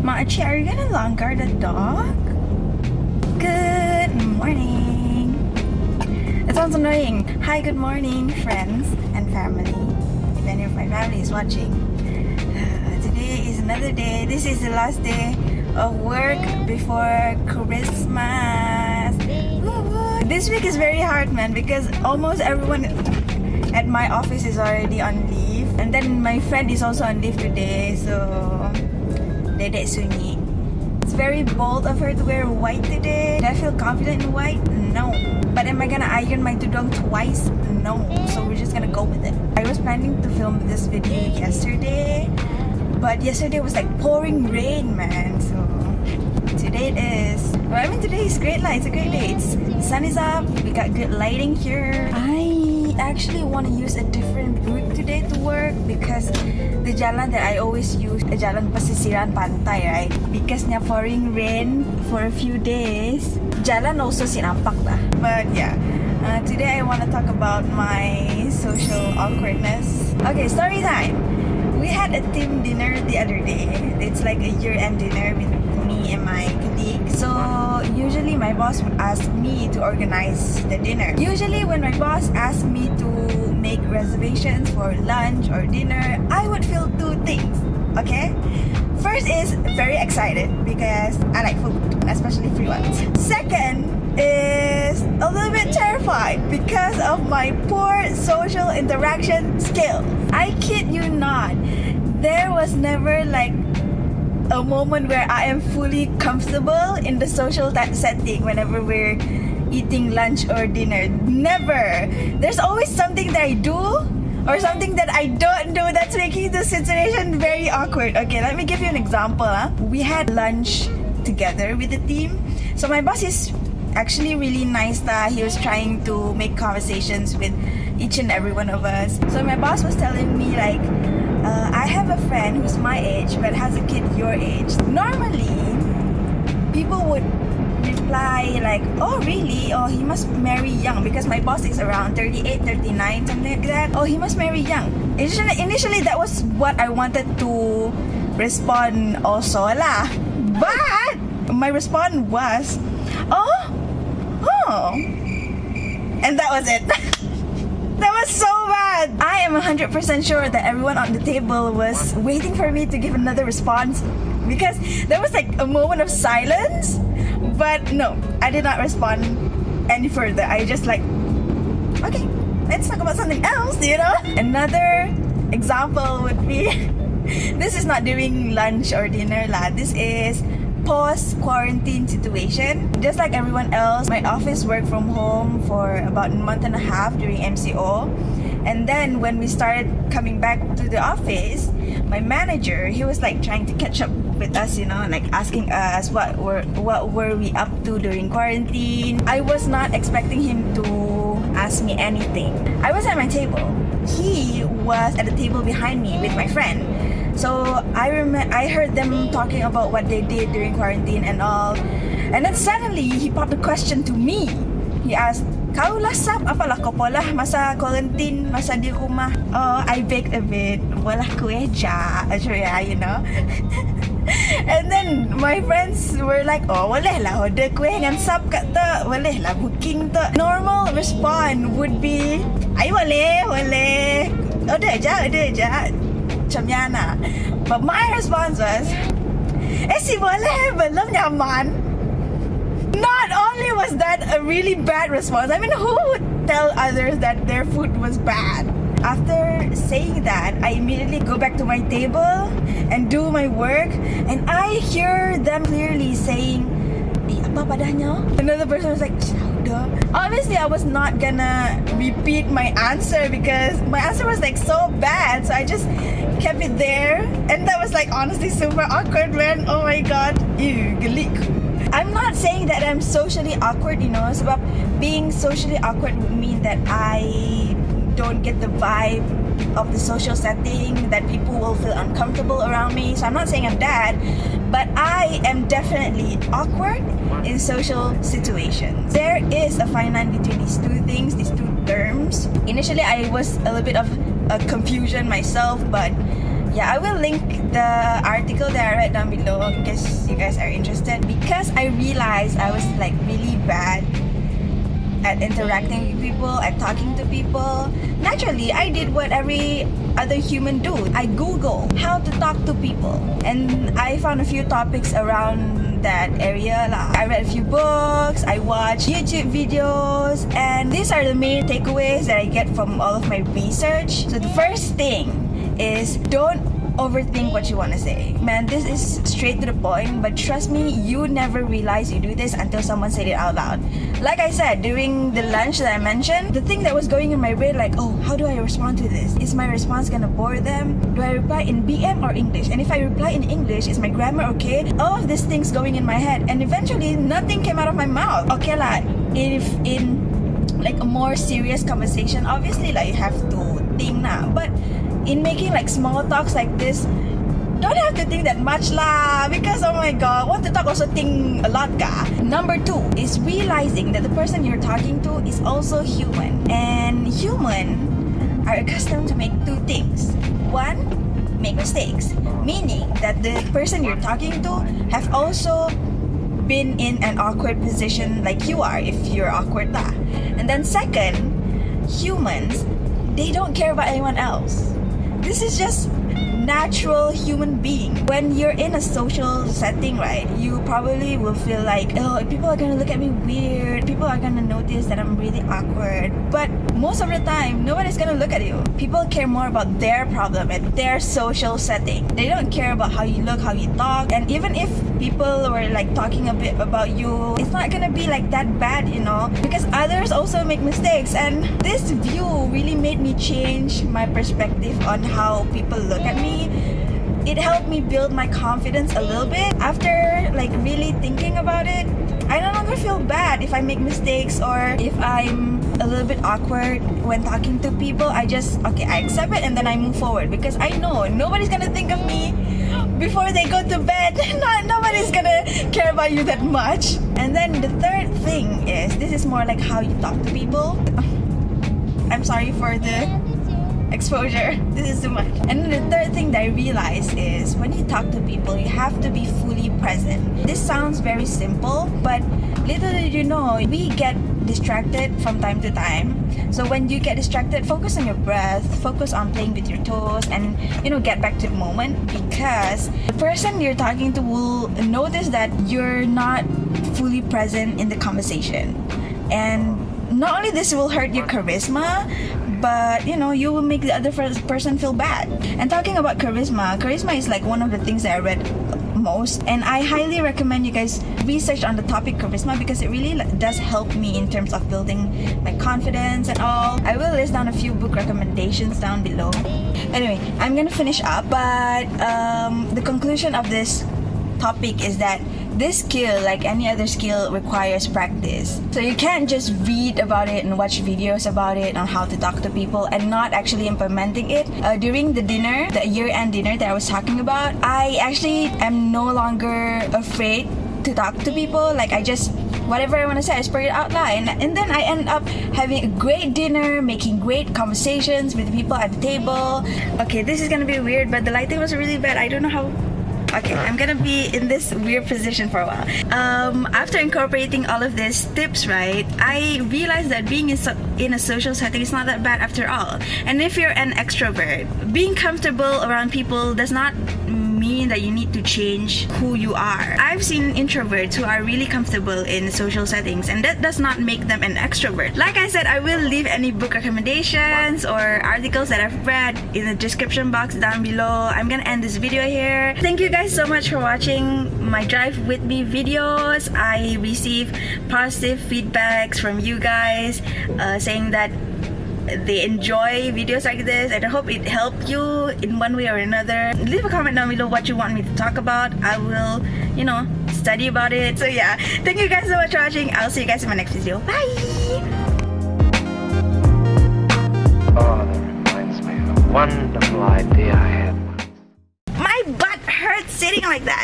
Machi, are you gonna long guard the dog? Good morning. It sounds annoying. Hi, good morning, friends and family. If any of my family is watching. Today is another day. This is the last day of work before Christmas. This week is very hard, man, because almost everyone at my office is already on leave. And then my friend is also on leave today, so Dedek Sunyi. It's very bold of her to wear white today. Do I feel confident in white? No. But am I gonna iron my tudung twice? No. So we're just gonna go with it. I was planning to film this video yesterday, but yesterday was like pouring rain, man. So today it is. Well, I mean, today is great light. It's a great day. The sun is up. We got good lighting here. I actually want to use a different route today to work because the jalan that I always use, the jalan pesisiran pantai, right? Because niya pouring rain for a few days, jalan also sinampak dah. But yeah, today I want to talk about my social awkwardness. Okay, story time. We had a team dinner the other day. It's like a year-end dinner with me and my colleague. So usually my boss would ask me to organize the dinner. Usually when my boss asks me to make reservations for lunch or dinner, I would feel two things, okay? First is very excited because I like food, especially free ones. Second is a little bit terrified because of my poor social interaction skills. I kid you not, there was never like a moment where I am fully comfortable in the social setting whenever we're eating lunch or dinner. Never. There's always something that I do or something that I don't do that's making the situation very awkward. Okay, let me give you an example. We had lunch together with the team. So my boss is actually really nice. He was trying to make conversations with each and every one of us. So my boss was telling me like, I have a friend who's my age but has a kid your age. Normally, people would reply like, oh really? Oh, he must marry young because my boss is around 38, 39, something like that. Oh, he must marry young. Initially that was what I wanted to respond also lah. But my response was, oh, and that was it. That was so bad. I am 100% sure that everyone on the table was waiting for me to give another response because there was like a moment of silence. But no, I did not respond any further. I just like, okay, let's talk about something else, you know? Another example would be, this is not during lunch or dinner lah. This is post-quarantine situation. Just like everyone else, my office worked from home for about a month and a half during MCO. And then when we started coming back to the office, my manager, he was like trying to catch up with us, you know, like asking us what were we up to during quarantine. I was not expecting him to ask me anything. I was at my table. He was at the table behind me with my friend. So I heard them talking about what they did during quarantine and all. And then suddenly he popped a question to me. He asked, "Kau lasap apalah kau pola masa quarantine, masa di rumah?" Oh, I baked a bit. Walah kue ja, you know. And then my friends were like, "Oh, boleh lah order kue dengan sap kat tu. Boleh lah booking tu." Normal response would be, "Ay boleh. Order je." Macam yana. But my response was, si boleh, belum nyaman. Not only was that a really bad response, I mean, who would tell others that their food was bad? After saying that, I immediately go back to my table and do my work, and I hear them clearly saying, apa padanya? Another person was like, obviously I was not gonna repeat my answer because my answer was like so bad, so I just kept it there, and that was like honestly super awkward, man. Oh my god, ew, gelik. I'm not saying that I'm socially awkward, you know, sebab being socially awkward would mean that I don't get the vibe of the social setting, that people will feel uncomfortable around me. So I'm not saying I'm that, but I am definitely awkward in social situations. There is a fine line between these two things, these two terms. Initially, I was a little bit of a confusion myself, but yeah, I will link the article that I read down below in case you guys are interested, because I realized I was like really bad at interacting with people, at talking to people. Naturally, I did what every other human do. I Google how to talk to people, and I found a few topics around that area. I read a few books, I watched YouTube videos, and these are the main takeaways that I get from all of my research. So the first thing is, don't overthink what you want to say. Man, this is straight to the point, but trust me, you never realize you do this until someone said it out loud. Like I said, during the lunch that I mentioned, the thing that was going in my brain, like, oh, how do I respond to this? Is my response gonna bore them? Do I reply in BM or English? And if I reply in English, is my grammar okay? All of these things going in my head, and eventually nothing came out of my mouth. Okay lah, if in like a more serious conversation, obviously like you have to think now, but in making like small talks like this, don't have to think that much lah, because oh my god, want to talk also think a lot ka. Number 2 is realizing that the person you're talking to is also human, and human are accustomed to make 2 things. 1, make mistakes, meaning that the person you're talking to have also been in an awkward position like you are, if you're awkward lah. And then second, humans, they don't care about anyone else. This is just natural human being. When you're in a social setting, right, you probably will feel like, oh, people are gonna look at me weird, people are gonna notice that I'm really awkward. But most of the time, nobody's gonna look at you. People care more about their problem and their social setting. They don't care about how you look, how you talk. And even if people were like talking a bit about you, it's not gonna be like that bad, you know, because others also make mistakes. And this view really made me change my perspective on how people look at me. It helped me build my confidence a little bit. After like really thinking about it, I no longer feel bad if I make mistakes or if I'm a little bit awkward when talking to people. I just, okay, I accept it and then I move forward, because I know nobody's gonna think of me before they go to bed. Nobody's gonna care about you that much. And then the third thing is, this is more like how you talk to people. I'm sorry for the exposure, this is too much. And then the third thing that I realized is, when you talk to people, you have to be fully present. This sounds very simple, but little did you know, we get distracted from time to time. So when you get distracted, focus on your breath, focus on playing with your toes, and you know, get back to the moment, because the person you're talking to will notice that you're not fully present in the conversation. And not only this will hurt your charisma, but you know, you will make the other person feel bad. And talking about charisma is like one of the things that I read most, and I highly recommend you guys research on the topic charisma, because it really does help me in terms of building my confidence and all. I will list down a few book recommendations down below. Anyway, I'm gonna finish up, but the conclusion of this topic is that this skill, like any other skill, requires practice. So you can't just read about it and watch videos about it on how to talk to people and not actually implementing it. During the dinner, the year-end dinner that I was talking about, I actually am no longer afraid to talk to people. Like, I just, whatever I want to say, I spurt it out loud, and then I end up having a great dinner, making great conversations with the people at the table. Okay, this is gonna be weird, but the lighting was really bad. I don't know how. Okay, I'm gonna be in this weird position for a while. After incorporating all of these tips, right, I realized that being in a social setting is not that bad after all. And if you're an extrovert, being comfortable around people does not mean that you need to change who you are. I've seen introverts who are really comfortable in social settings, and that does not make them an extrovert. Like I said, I will leave any book recommendations or articles that I've read in the description box down below. I'm gonna end this video here. Thank you guys so much for watching my Drive With Me videos. I receive positive feedbacks from you guys saying that they enjoy videos like this, and I hope it helped you in one way or another. Leave a comment down below what you want me to talk about. I will, you know, study about it. So yeah, thank you guys so much for watching. I'll see you guys in my next video. Bye! Oh, that reminds me of a wonderful idea I had. My butt hurts sitting like that.